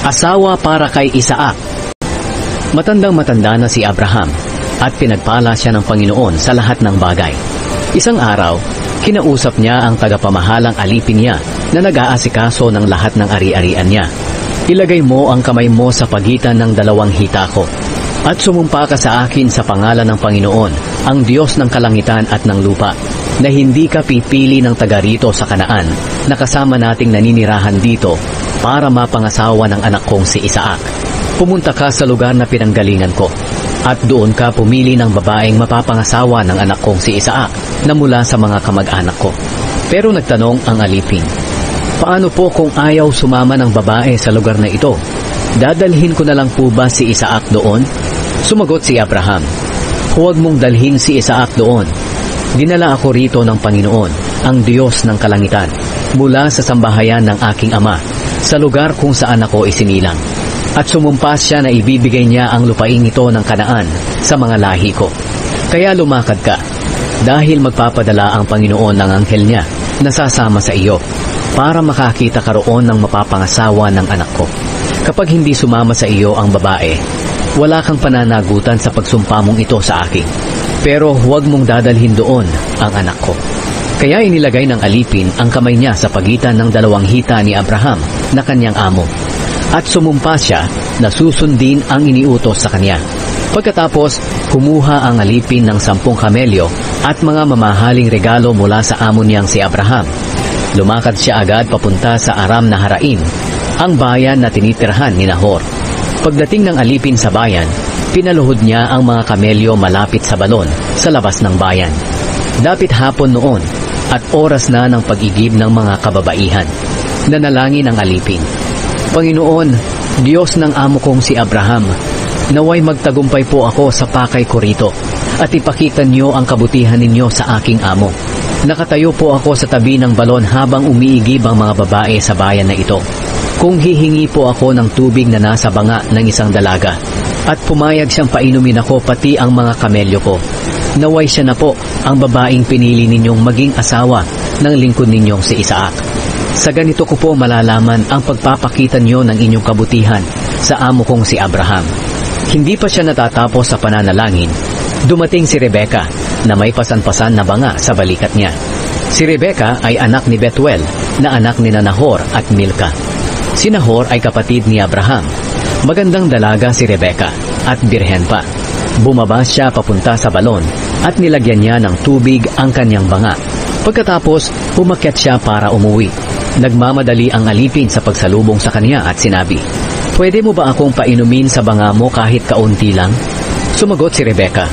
Asawa para kay Isaac. Matandang-matanda na si Abraham at pinagpala siya ng Panginoon sa lahat ng bagay. Isang araw, kinausap niya ang tagapamahalang alipin niya na nag-aasikaso ng lahat ng ari-arian niya. Ilagay mo ang kamay mo sa pagitan ng dalawang hita ko at sumumpa ka sa akin sa pangalan ng Panginoon, ang Diyos ng kalangitan at ng lupa, na hindi ka pipili ng taga rito sa Kanaan na kasama nating naninirahan dito para mapangasawa ng anak kong si Isaac. Pumunta ka sa lugar na pinanggalingan ko at doon ka pumili ng babaeng mapapangasawa ng anak kong si Isaac na mula sa mga kamag-anak ko. Pero nagtanong ang alipin, paano po kung ayaw sumama ng babae sa lugar na ito? Dadalhin ko na lang po ba si Isaac doon? Sumagot si Abraham, huwag mong dalhin si Isaac doon. Dinala ako rito ng Panginoon, ang Diyos ng kalangitan, mula sa sambahayan ng aking ama, sa lugar kung saan ako isinilang. At sumumpa siya na ibibigay niya ang lupain ito ng Kanaan sa mga lahi ko. Kaya lumakad ka, dahil magpapadala ang Panginoon ng anghel niya na sasama sa iyo, para makakita ka roon ng mapapangasawa ng anak ko. Kapag hindi sumama sa iyo ang babae, wala kang pananagutan sa pagsumpa mong ito sa akin. Pero huwag mong dadalhin doon ang anak ko. Kaya inilagay ng alipin ang kamay niya sa pagitan ng dalawang hita ni Abraham na kanyang amo. At sumumpa siya na susundin ang iniutos sa kanya. Pagkatapos, kumuha ang alipin ng 10 kamelyo at mga mamahaling regalo mula sa amo niyang si Abraham. Lumakad siya agad papunta sa Aram Naharaim, ang bayan na tinitirhan ni Nahor. Pagdating ng alipin sa bayan, pinaluhod niya ang mga kamelyo malapit sa balon sa labas ng bayan. Dapit hapon noon at oras na ng pag-igib ng mga kababaihan. Nanalangin ang alipin, Panginoon, Diyos ng amo kong si Abraham, naway magtagumpay po ako sa pakay ko rito at ipakita niyo ang kabutihan ninyo sa aking amo. Nakatayo po ako sa tabi ng balon habang umiigib ang mga babae sa bayan na ito. Kung hihingi po ako ng tubig na nasa banga ng isang dalaga at pumayag siyang painumin ako pati ang mga kamelyo ko, naway siya na po ang babaeng pinili ninyong maging asawa ng lingkod ninyong si Isaac. Sa ganito ko po malalaman ang pagpapakita niyo ng inyong kabutihan sa amo kong si Abraham. Hindi pa siya natatapos sa pananalangin, dumating si Rebeka na may pasan-pasan na banga sa balikat niya. Si Rebeka ay anak ni Betuel na anak ni Nahor at Milka. Si Nahor ay kapatid ni Abraham. Magandang dalaga si Rebeka at birhen pa. Bumaba siya papunta sa balon at nilagyan niya ng tubig ang kanyang banga. Pagkatapos, umakyat siya para umuwi. Nagmamadali ang alipin sa pagsalubong sa kanya at sinabi, pwede mo ba akong painumin sa banga mo kahit kaunti lang? Sumagot si Rebeka,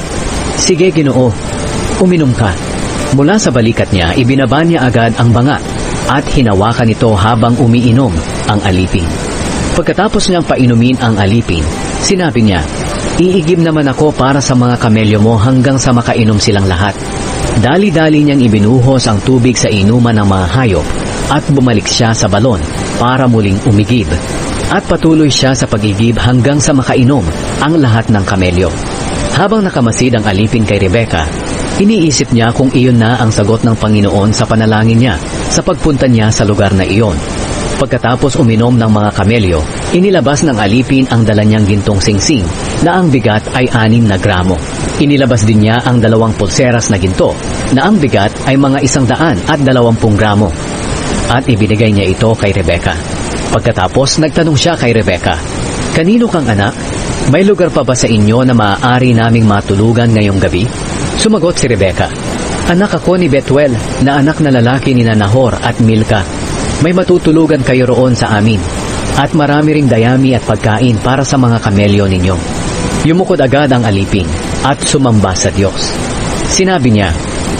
sige Ginoo, uminom ka. Mula sa balikat niya, ibinaba niya agad ang banga at hinawakan ito habang umiinom ang alipin. Pagkatapos niyang painumin ang alipin, sinabi niya, iigib naman ako para sa mga kamelyo mo hanggang sa makainom silang lahat. Dali-dali niyang ibinuhos ang tubig sa inuman ng mga hayop at bumalik siya sa balon para muling umigib. At patuloy siya sa pag-igib hanggang sa makainom ang lahat ng kamelyo. Habang nakamasid ang alipin kay Rebeka, iniisip niya kung iyon na ang sagot ng Panginoon sa panalangin niya sa pagpunta niya sa lugar na iyon. Pagkatapos uminom ng mga kamelyo, inilabas ng alipin ang dala niyang gintong singsing na ang bigat ay 6 na gramo. Inilabas din niya ang 2 pulseras na ginto na ang bigat ay mga 120 gramo. At ibinigay niya ito kay Rebeka. Pagkatapos nagtanong siya kay Rebeka, kanino kang anak? May lugar pa ba sa inyo na maaari naming matulugan ngayong gabi? Sumagot si Rebeka, anak ako ni Betuel na anak na lalaki ni Nahor at Milka. May matutulugan kayo roon sa amin, at marami ring dayami at pagkain para sa mga kamelyo ninyo. Yumukod agad ang alipin, at sumamba sa Diyos. Sinabi niya,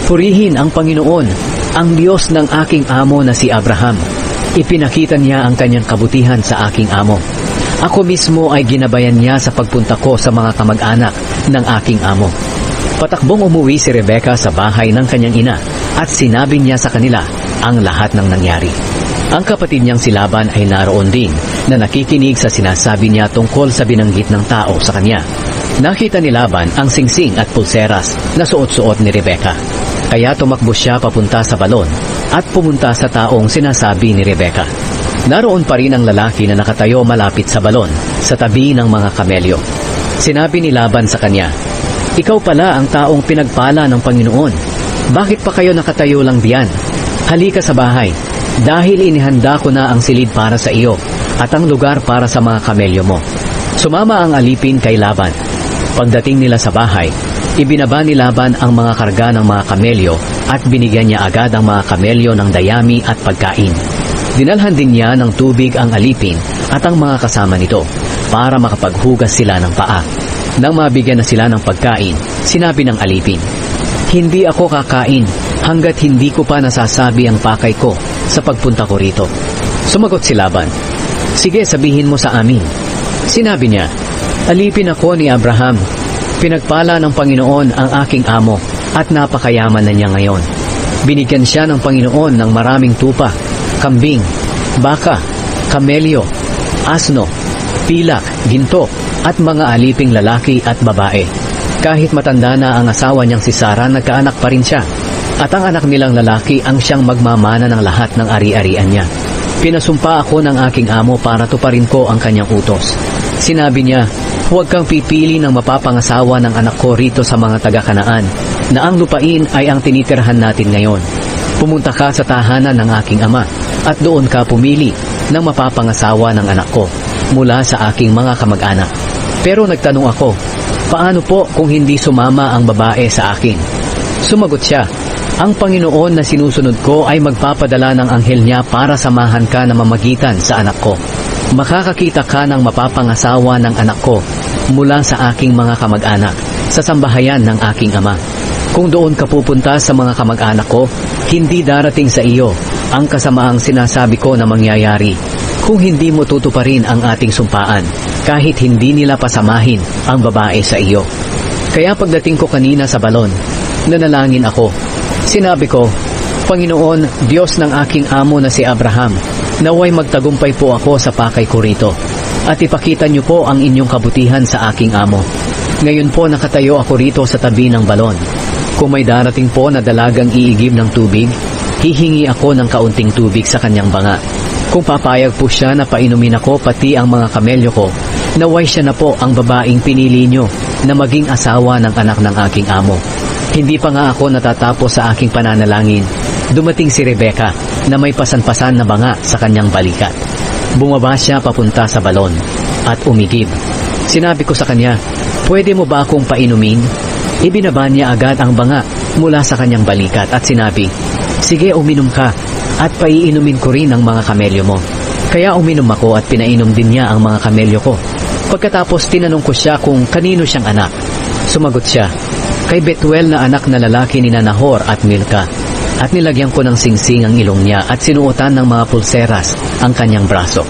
purihin ang Panginoon, ang Diyos ng aking amo na si Abraham. Ipinakita niya ang kanyang kabutihan sa aking amo. Ako mismo ay ginabayan niya sa pagpunta ko sa mga kamag-anak ng aking amo. Patakbong umuwi si Rebeka sa bahay ng kanyang ina, at sinabi niya sa kanila ang lahat ng nangyari. Ang kapatid niyang si Laban ay naroon din na nakikinig sa sinasabi niya tungkol sa binanggit ng tao sa kanya. Nakita ni Laban ang singsing at pulseras na suot-suot ni Rebeka. Kaya tumakbo siya papunta sa balon at pumunta sa taong sinasabi ni Rebeka. Naroon pa rin ang lalaki na nakatayo malapit sa balon, sa tabi ng mga kamelyo. Sinabi ni Laban sa kanya, "Ikaw pala ang taong pinagpala ng Panginoon. Bakit pa kayo nakatayo lang diyan? Halika sa bahay, dahil inihanda ko na ang silid para sa iyo at ang lugar para sa mga kamelyo mo." Sumama ang alipin kay Laban. Pagdating nila sa bahay, ibinaba ni Laban ang mga karga ng mga kamelyo at binigyan niya agad ang mga kamelyo ng dayami at pagkain. Dinalhan din niya ng tubig ang alipin at ang mga kasama nito para makapaghugas sila ng paa. Nang mabigyan na sila ng pagkain, sinabi ng alipin, "Hindi ako kakain hanggat hindi ko pa nasasabi ang pakay ko sa pagpunta ko rito." Sumagot si Laban, "Sige, sabihin mo sa amin." Sinabi niya, "Alipin ako ni Abraham. Pinagpala ng Panginoon ang aking amo at napakayaman na niya ngayon. Binigyan siya ng Panginoon ng maraming tupa, kambing, baka, kamelyo, asno, pilak, ginto, at mga aliping lalaki at babae. Kahit matanda na ang asawa niyang si Sarah, nagkaanak pa rin siya. At ang anak nilang lalaki ang siyang magmamana ng lahat ng ari-arian niya. Pinasumpa ako ng aking amo para tuparin ko ang kanyang utos. Sinabi niya, huwag kang pipili ng mapapangasawa ng anak ko rito sa mga taga-Kanaan, na ang lupain ay ang tinitirhan natin ngayon. Pumunta ka sa tahanan ng aking ama, at doon ka pumili ng mapapangasawa ng anak ko mula sa aking mga kamag-anak. Pero nagtanong ako, paano po kung hindi sumama ang babae sa akin? Sumagot siya, ang Panginoon na sinusunod ko ay magpapadala ng anghel niya para samahan ka na mamagitan sa anak ko. Makakakita ka ng mapapangasawa ng anak ko mula sa aking mga kamag-anak sa sambahayan ng aking ama. Kung doon ka pupunta sa mga kamag-anak ko, hindi darating sa iyo ang kasamaang sinasabi ko na mangyayari kung hindi mo tutuparin ang ating sumpaan kahit hindi nila pasamahin ang babae sa iyo. Kaya pagdating ko kanina sa balon, nanalangin ako. Sinabi ko, Panginoon, Diyos ng aking amo na si Abraham, naway magtagumpay po ako sa pakay ko rito at ipakita niyo po ang inyong kabutihan sa aking amo. Ngayon po nakatayo ako rito sa tabi ng balon. Kung may darating po na dalagang iigib ng tubig, hihingi ako ng kaunting tubig sa kanyang banga. Kung papayag po siya na painumin ako pati ang mga kamelyo ko, naway siya na po ang babaeng pinili niyo na maging asawa ng anak ng aking amo. Hindi pa nga ako natatapos sa aking pananalangin, dumating si Rebecca na may pasan-pasan na banga sa kanyang balikat. Bumaba siya papunta sa balon at umigib. Sinabi ko sa kanya, pwede mo ba akong painumin? Ibinaba niya agad ang banga mula sa kanyang balikat at sinabi, sige, uminom ka at paiinumin ko rin ang mga kamelyo mo. Kaya uminom ako at pinainom din niya ang mga kamelyo ko. Pagkatapos tinanong ko siya kung kanino siyang anak. Sumagot siya, kay Betuel na anak na lalaki ni Nahor at Milka. At nilagyan ko ng singsing ang ilong niya at sinuotan ng mga pulseras ang kanyang braso.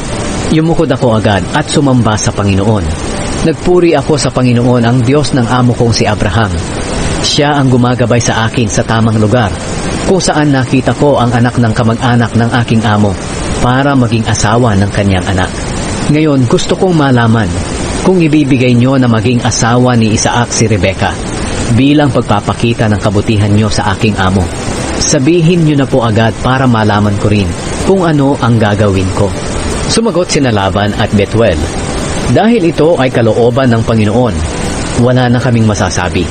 Yumukod ako agad at sumamba sa Panginoon. Nagpuri ako sa Panginoon, ang Diyos ng amo kong si Abraham. Siya ang gumagabay sa akin sa tamang lugar, kung saan nakita ko ang anak ng kamag-anak ng aking amo para maging asawa ng kanyang anak. Ngayon, gusto kong malaman kung ibibigay nyo na maging asawa ni Isaac si Rebecca bilang pagpapakita ng kabutihan nyo sa aking amo. Sabihin nyo na po agad para malaman ko rin kung ano ang gagawin ko. Sumagot sina Laban at Betuel, dahil ito ay kalooban ng Panginoon, wala na kaming masasabi.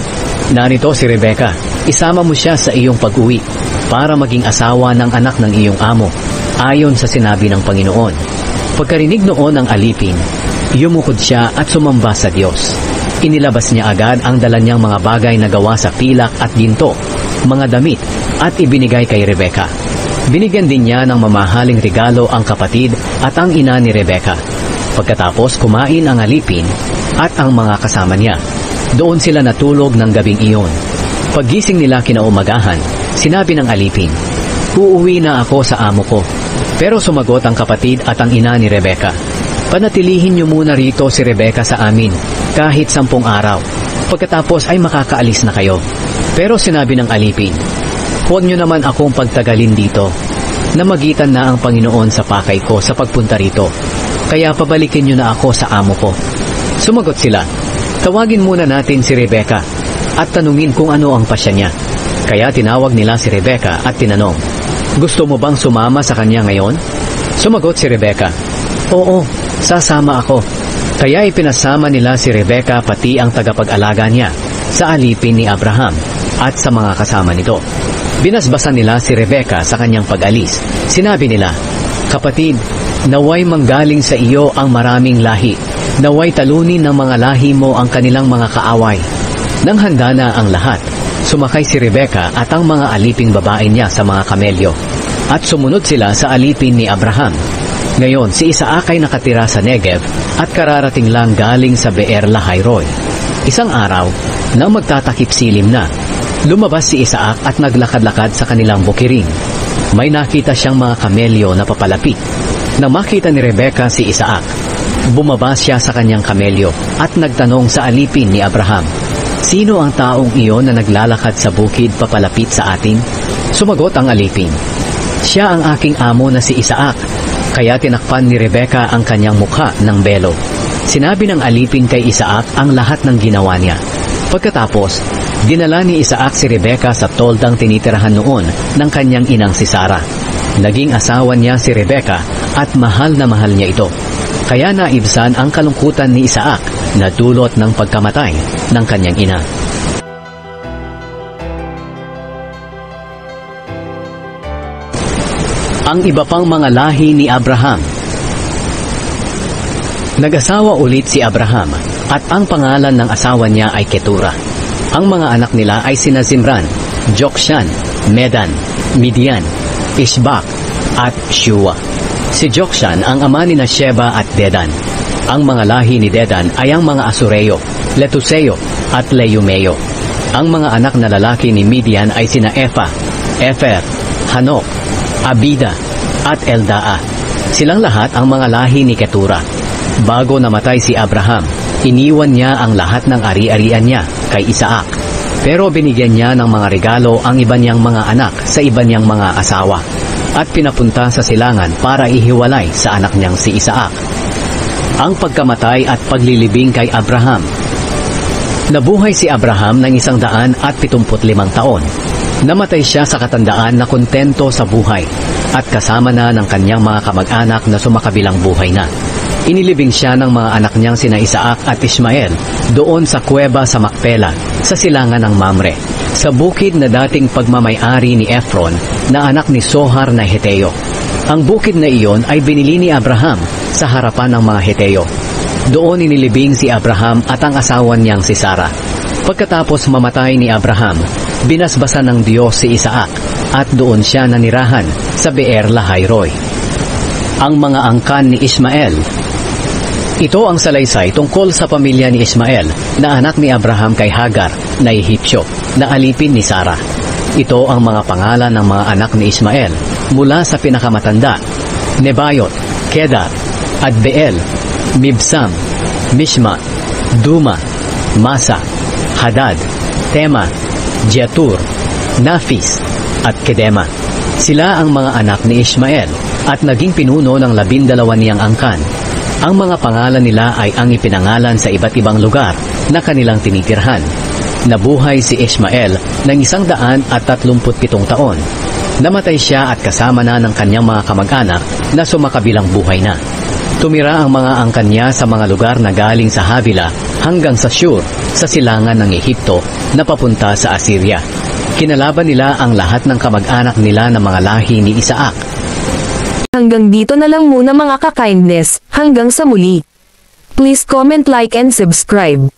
Narito si Rebecca, isama mo siya sa iyong pag-uwi para maging asawa ng anak ng iyong amo, ayon sa sinabi ng Panginoon. Pagkarinig noon ng alipin, yumukod siya at sumamba sa Diyos. Inilabas niya agad ang dala niyang mga bagay na gawa sa pilak at ginto, mga damit, at ibinigay kay Rebecca. Binigyan din niya ng mamahaling regalo ang kapatid at ang ina ni Rebecca. Pagkatapos kumain ang alipin at ang mga kasama niya. Doon sila natulog ng gabing iyon. Paggising nila kinaumagahan, sinabi ng alipin, uuwi na ako sa amo ko. Pero sumagot ang kapatid at ang ina ni Rebecca, panatilihin niyo muna rito si Rebecca sa amin kahit 10 araw. Pagkatapos ay makakaalis na kayo. Pero sinabi ng alipin, huwag niyo naman akong pagtagalin dito. Namagitan na ang Panginoon sa pakay ko sa pagpunta rito. Kaya pabalikin niyo na ako sa amo ko. Sumagot sila, tawagin muna natin si Rebecca at tanungin kung ano ang pasya niya. Kaya tinawag nila si Rebecca at tinanong, gusto mo bang sumama sa kanya ngayon? Sumagot si Rebecca, "Oo, sasama ako." Kaya ipinasama nila si Rebecca pati ang tagapag-alaga niya sa alipin ni Abraham at sa mga kasama nito. Binasbasan nila si Rebecca sa kanyang pag-alis. Sinabi nila, "Kapatid, naway manggaling sa iyo ang maraming lahi. Naway talunin ng mga lahi mo ang kanilang mga kaaway." Nang handa na ang lahat, sumakay si Rebecca at ang mga aliping babae niya sa mga kamelyo. At sumunod sila sa alipin ni Abraham. Ngayon, si Isaac ay nakatira sa Negev at kararating lang galing sa Beer Lahai-Roi. Isang araw, nang magtatakip silim na, lumabas si Isaac at naglakad-lakad sa kanilang bukirin. May nakita siyang mga kamelyo na papalapit. Nang makita ni Rebecca si Isaac, bumaba siya sa kanyang kamelyo at nagtanong sa alipin ni Abraham, "Sino ang taong iyon na naglalakad sa bukid papalapit sa atin?" Sumagot ang alipin, "Siya ang aking amo na si Isaac." Kaya tinakpan ni Rebecca ang kanyang mukha ng belo. Sinabi ng alipin kay Isaac ang lahat ng ginawa niya. Pagkatapos, dinala ni Isaac si Rebecca sa toldang tinitirahan noon ng kanyang inang si Sarah. Naging asawa niya si Rebecca at mahal na mahal niya ito. Kaya naibsan ang kalungkutan ni Isaac na dulot ng pagkamatay ng kanyang ina. Ang iba pang mga lahi ni Abraham. Nag-asawa ulit si Abraham at ang pangalan ng asawa niya ay Ketura. Ang mga anak nila ay sina Zimran, Jokshan, Medan, Midian, Ishbak at Shua. Si Jokshan ang ama ni Sheba at Dedan. Ang mga lahi ni Dedan ay ang mga Asureo, Letuseo at Leumeo. Ang mga anak na lalaki ni Midian ay sina Efa, Efer, Hanok, Abida at Eldaa. Silang lahat ang mga lahi ni Ketura. Bago namatay si Abraham, iniwan niya ang lahat ng ari-arian niya kay Isaac. Pero binigyan niya ng mga regalo ang iba niyang mga anak sa iba niyang mga asawa at pinapunta sa silangan para ihiwalay sa anak niyang si Isaac. Ang pagkamatay at paglilibing kay Abraham. Nabuhay si Abraham ng 175 taon. Namatay siya sa katandaan na kontento sa buhay at kasama na ng kanyang mga kamag-anak na sumakabilang buhay na. Inilibing siya ng mga anak niyang sina Isaac at Ishmael doon sa kuweba sa Macpela sa silangan ng Mamre, sa bukid na dating pagmamay-ari ni Ephron na anak ni Sohar na Heteo. Ang bukid na iyon ay binili ni Abraham sa harapan ng mga Heteo. Doon inilibing si Abraham at ang asawa niyang si Sarah. Pagkatapos mamatay ni Abraham, binasbasan ng Diyos si Isaac at doon siya nanirahan sa Beer Lahai-Roi. Ang mga angkan ni Ismael. Ito ang salaysay tungkol sa pamilya ni Ismael na anak ni Abraham kay Hagar na Ehipsyo na alipin ni Sarah. Ito ang mga pangalan ng mga anak ni Ismael mula sa pinakamatanda: Nebayot, Kedar, Adbeel, Mibsam, Mishma, Duma, Masa, Hadad, Tema, Jetur, Nafis, at Kedema. Sila ang mga anak ni Ismael at naging pinuno ng 12 niyang angkan. Ang mga pangalan nila ay ang ipinangalan sa iba't ibang lugar na kanilang tinitirhan. Nabuhay si Ismael ng 137 taon. Namatay siya at kasama na ng kanyang mga kamag-anak na sumakabilang buhay na. Tumira ang mga angkan niya sa mga lugar na galing sa Havila hanggang sa Shur, sa silangan ng Ehipto na papunta sa Assyria. Kinalaban nila ang lahat ng kamag-anak nila ng mga lahi ni Isaac. Hanggang dito na lang muna mga ka-kindness, hanggang sa muli. Please comment, like and subscribe.